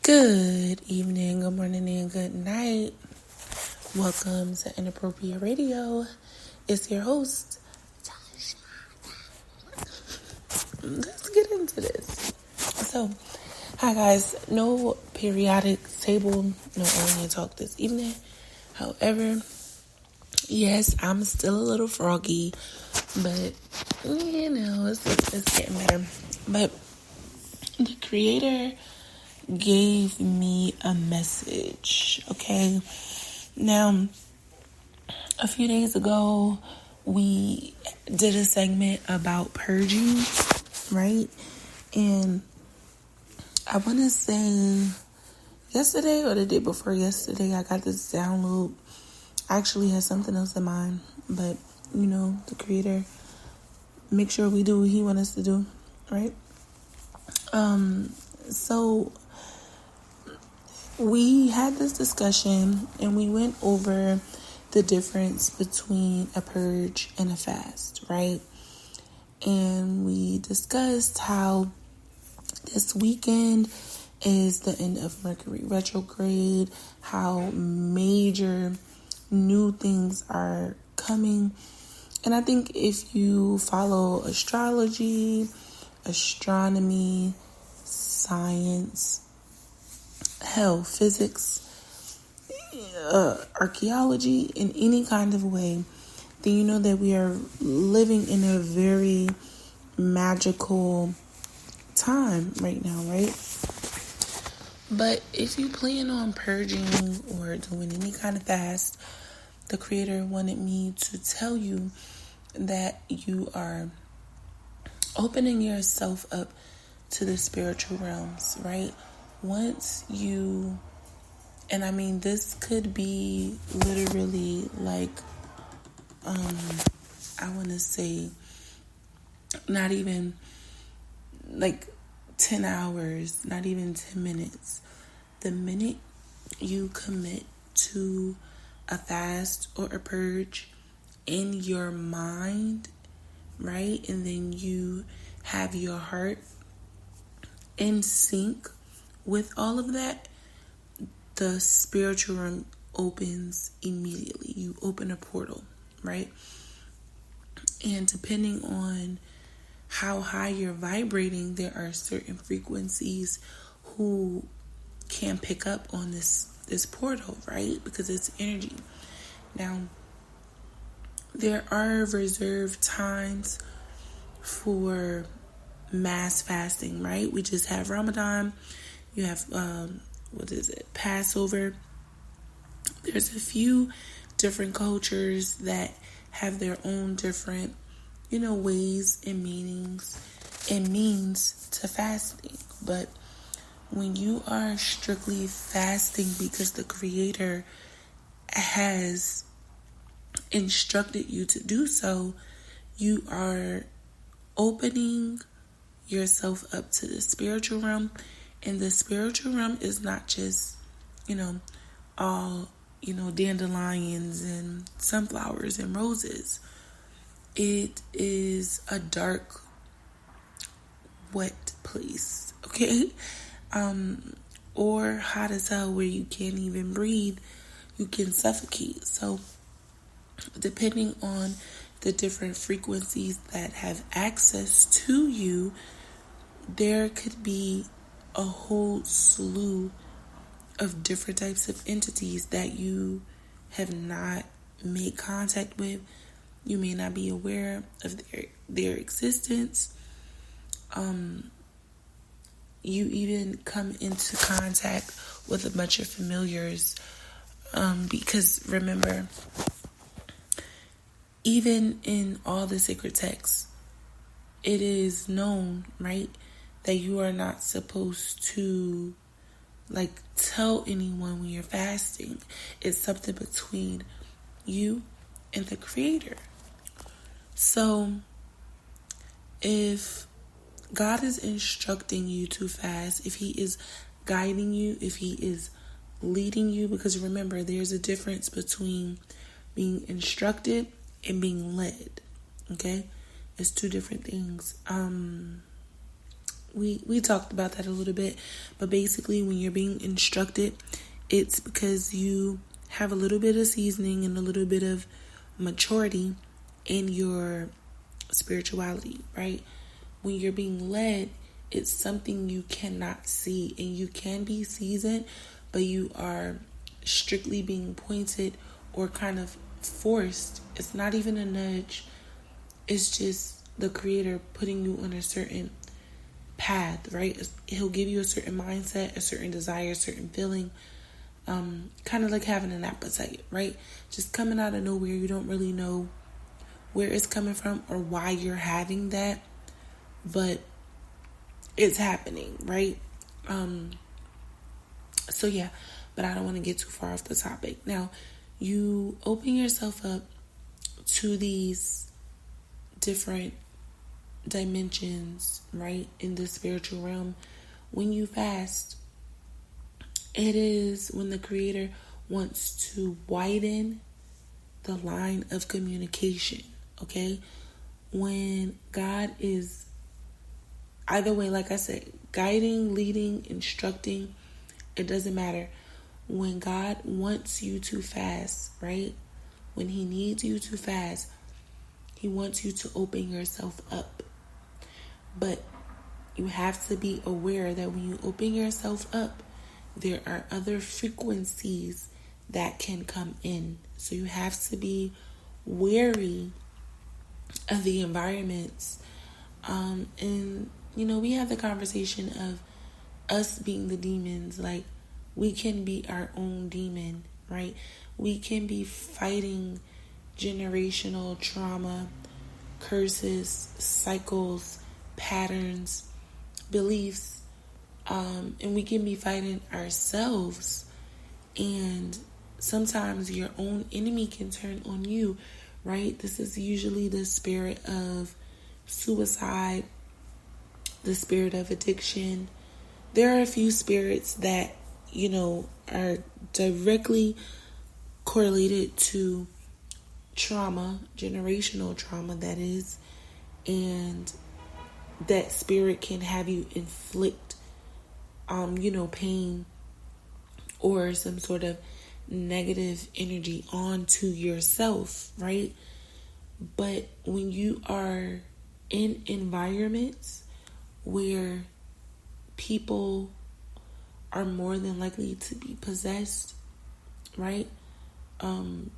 Good evening, good morning, and good night. Welcome to Inappropriate Radio. It's your host, Tasha. Let's get into this. So, hi guys. No periodic table, no alien talk this evening. However, yes, I'm still a little froggy, but it's getting better. But the creator gave me a message, okay? Now, a few days ago, we did a segment about purging, right? And I want to say yesterday or the day before yesterday, I got this download. I actually had something else in mind, but the creator, make sure we do what he wants us to do, right? So we had this discussion and we went over the difference between a purge and a fast, right? And we discussed how this weekend is the end of Mercury retrograde, how major new things are coming. And I think if you follow astrology, astronomy, science, physics, archaeology, in any kind of way, then you know that we are living in a very magical time right now, right? But if you plan on purging or doing any kind of fast, the creator wanted me to tell you that you are opening yourself up to the spiritual realms, right? Once you, and I mean, this could be literally like, I want to say not even like 10 hours, not even 10 minutes. The minute you commit to a fast or a purge in your mind, right? And then you have your heart in sync with all of that, the spiritual realm opens immediately. You open a portal, right? And depending on how high you're vibrating, there are certain frequencies who can pick up on this portal, right? Because it's energy. Now, there are reserved times for mass fasting, right? We just have Ramadan. You have, Passover. There's a few different cultures that have their own different, ways and meanings and means to fasting. But when you are strictly fasting because the Creator has instructed you to do so, you are opening yourself up to the spiritual realm. And the spiritual realm is not just, all, dandelions and sunflowers and roses. It is a dark, wet place, okay? Or hot as hell where you can't even breathe. You can suffocate. So depending on the different frequencies that have access to you, there could be a whole slew of different types of entities that you have not made contact with. You may not be aware of their existence. You even come into contact with a bunch of familiars. Because remember, even in all the sacred texts, it is known, right, that you are not supposed to tell anyone when you're fasting. It's something between you and the Creator. So if God is instructing you to fast, if He is guiding you, if He is leading you, because remember, there's a difference between being instructed and being led, okay? It's two different things. we talked about that a little bit, but basically when you're being instructed, it's because you have a little bit of seasoning and a little bit of maturity in your spirituality, right? When you're being led, it's something you cannot see, and you can be seasoned, but you are strictly being pointed or kind of forced. It's not even a nudge. It's just the Creator putting you on a certain path, right? He'll give you a certain mindset, a certain desire, a certain feeling, kind of like having an appetite, right? Just coming out of nowhere. You don't really know where it's coming from or why you're having that, but it's happening, right? So yeah, but I don't want to get too far off the topic. Now, you open yourself up to these different dimensions, right, in the spiritual realm. When you fast, it is when the Creator wants to widen the line of communication, okay? When God is, either way, like I said, guiding, leading, instructing, it doesn't matter. When God wants you to fast, right? When He needs you to fast, He wants you to open yourself up. But you have to be aware that when you open yourself up, there are other frequencies that can come in. So you have to be wary of the environments. And, we have the conversation of us being the demons. Like, we can be our own demon, right? We can be fighting generational trauma, curses, cycles, patterns, beliefs, and we can be fighting ourselves. And sometimes your own enemy can turn on you, right? This is usually the spirit of suicide, the spirit of addiction. There are a few spirits that, are directly correlated to trauma, generational trauma, that is, and that spirit can have you inflict, pain or some sort of negative energy onto yourself, right? But when you are in environments where people are more than likely to be possessed, right? And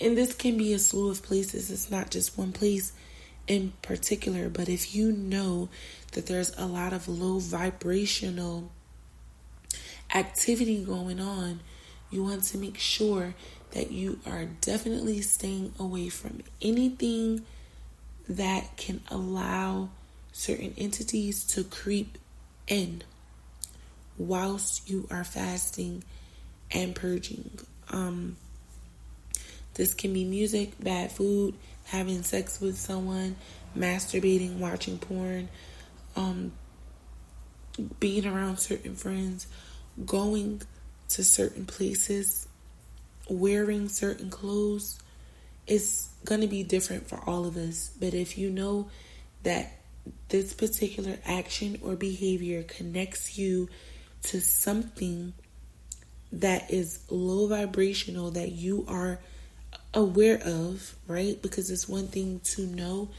this can be a slew of places. It's not just one place in particular, but if you know that there's a lot of low vibrational activity going on, you want to make sure that you are definitely staying away from anything that can allow certain entities to creep in whilst you are fasting and purging. This can be music, bad food, having sex with someone, masturbating, watching porn, being around certain friends, going to certain places, wearing certain clothes. It's going to be different for all of us. But if you know that this particular action or behavior connects you to something that is low vibrational that you are aware of, right? Because it's one thing to know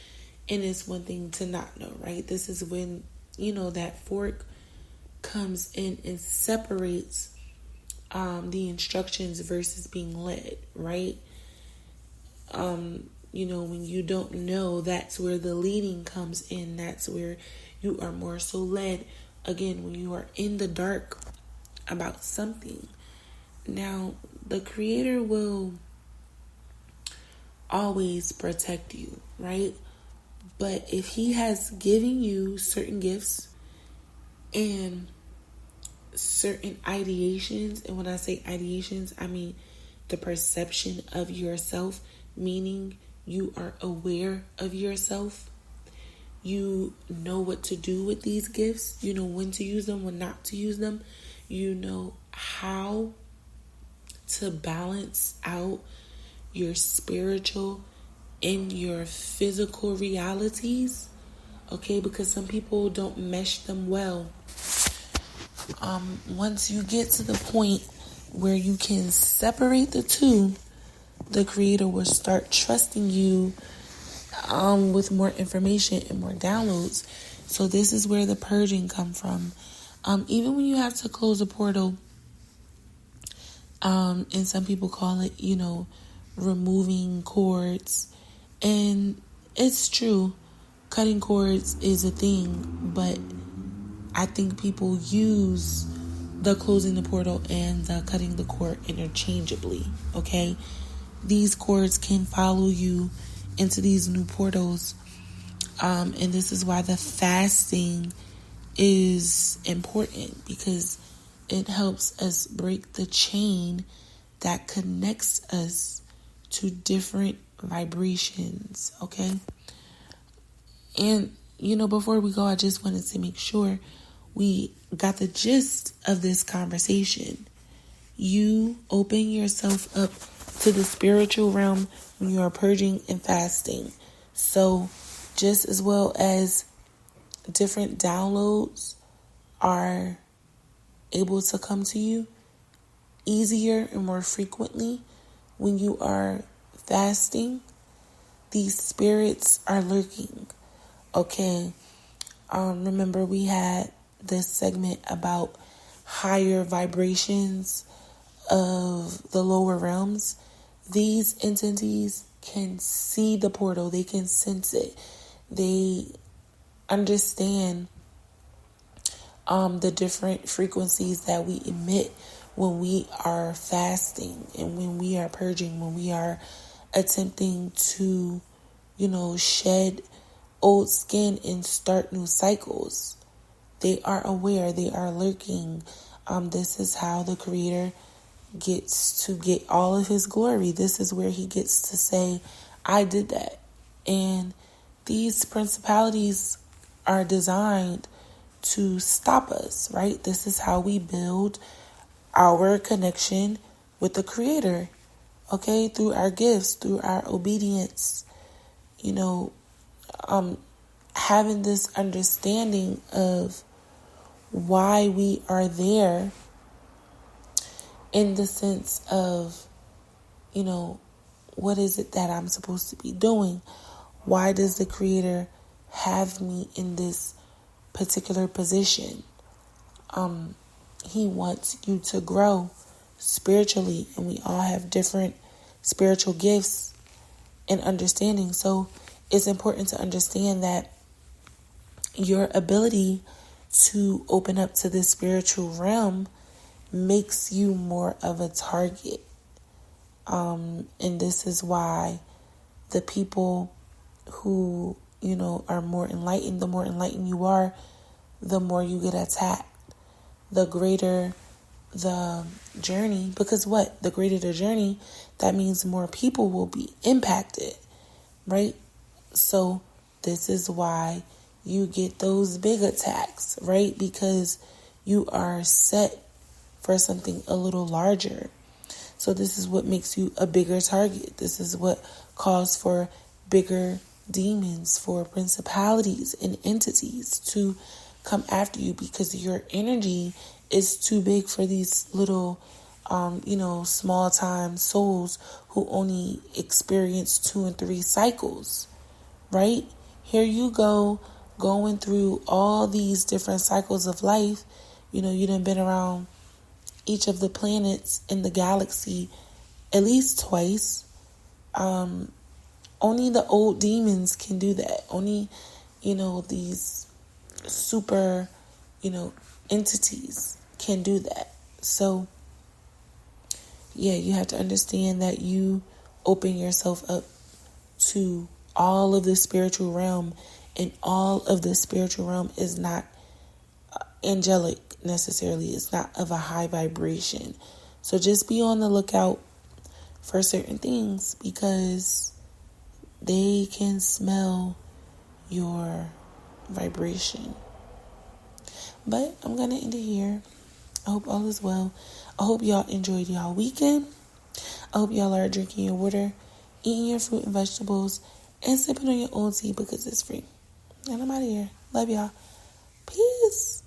and it's one thing to not know, right? This is when, that fork comes in and separates the instructions versus being led, right? When you don't know, that's where the leading comes in. That's where you are more so led. Again, when you are in the dark about something. Now, the Creator will always protect you, right? But if He has given you certain gifts and certain ideations, and when I say ideations, I mean the perception of yourself, meaning you are aware of yourself. You know what to do with these gifts. You know when to use them, when not to use them. You know how to balance out your spiritual and your physical realities. okay? Because some people don't mesh them well. Once you get to the point where you can separate the two, the creator will start trusting you with more information and more downloads. So this is where the purging come from. Even when you have to close a portal, and some people call it, removing cords. And it's true, cutting cords is a thing, but I think people use the closing the portal and the cutting the cord interchangeably, okay? These cords can follow you into these new portals. And this is why the fasting is important, because it helps us break the chain that connects us to different vibrations, okay? And, before we go, I just wanted to make sure we got the gist of this conversation. You open yourself up to the spiritual realm when you are purging and fasting. So just as well as different downloads are able to come to you easier and more frequently when you are fasting, these spirits are lurking. Okay. Remember we had this segment about higher vibrations of the lower realms. These entities can see the portal. They can sense it. They understand the different frequencies that we emit when we are fasting and when we are purging, when we are attempting to, shed old skin and start new cycles. They are aware. They are lurking. This is how the Creator gets to get all of his glory. This is where he gets to say, I did that. And these principalities are designed to stop us, right? This is how we build our connection with the Creator, okay? Through our gifts, through our obedience, having this understanding of why we are there, in the sense of, what is it that I'm supposed to be doing? Why does the Creator have me in this particular position? He wants you to grow spiritually, and we all have different spiritual gifts and understanding. So it's important to understand that your ability to open up to this spiritual realm makes you more of a target. And this is why the people who, are more enlightened, the more enlightened you are, the more you get attacked. The greater the journey, because the greater the journey, that means more people will be impacted, right? So this is why you get those big attacks, right? Because you are set for something a little larger. So this is what makes you a bigger target. This is what calls for bigger demons, for principalities and entities to come after you, because your energy is too big for these little, small time souls who only experience 2 and 3 cycles, right? Here you go, going through all these different cycles of life. You done been around each of the planets in the galaxy at least twice. Only the old demons can do that. Only, these super, entities can do that. So, yeah, you have to understand that you open yourself up to all of the spiritual realm, and all of the spiritual realm is not angelic necessarily. It's not of a high vibration. So just be on the lookout for certain things, because they can smell your vibration. But I'm going to end it here. I hope all is well. I hope y'all enjoyed y'all weekend. I hope y'all are drinking your water, eating your fruit and vegetables, and sipping on your own tea because it's free. And I'm out of here. Love y'all. Peace.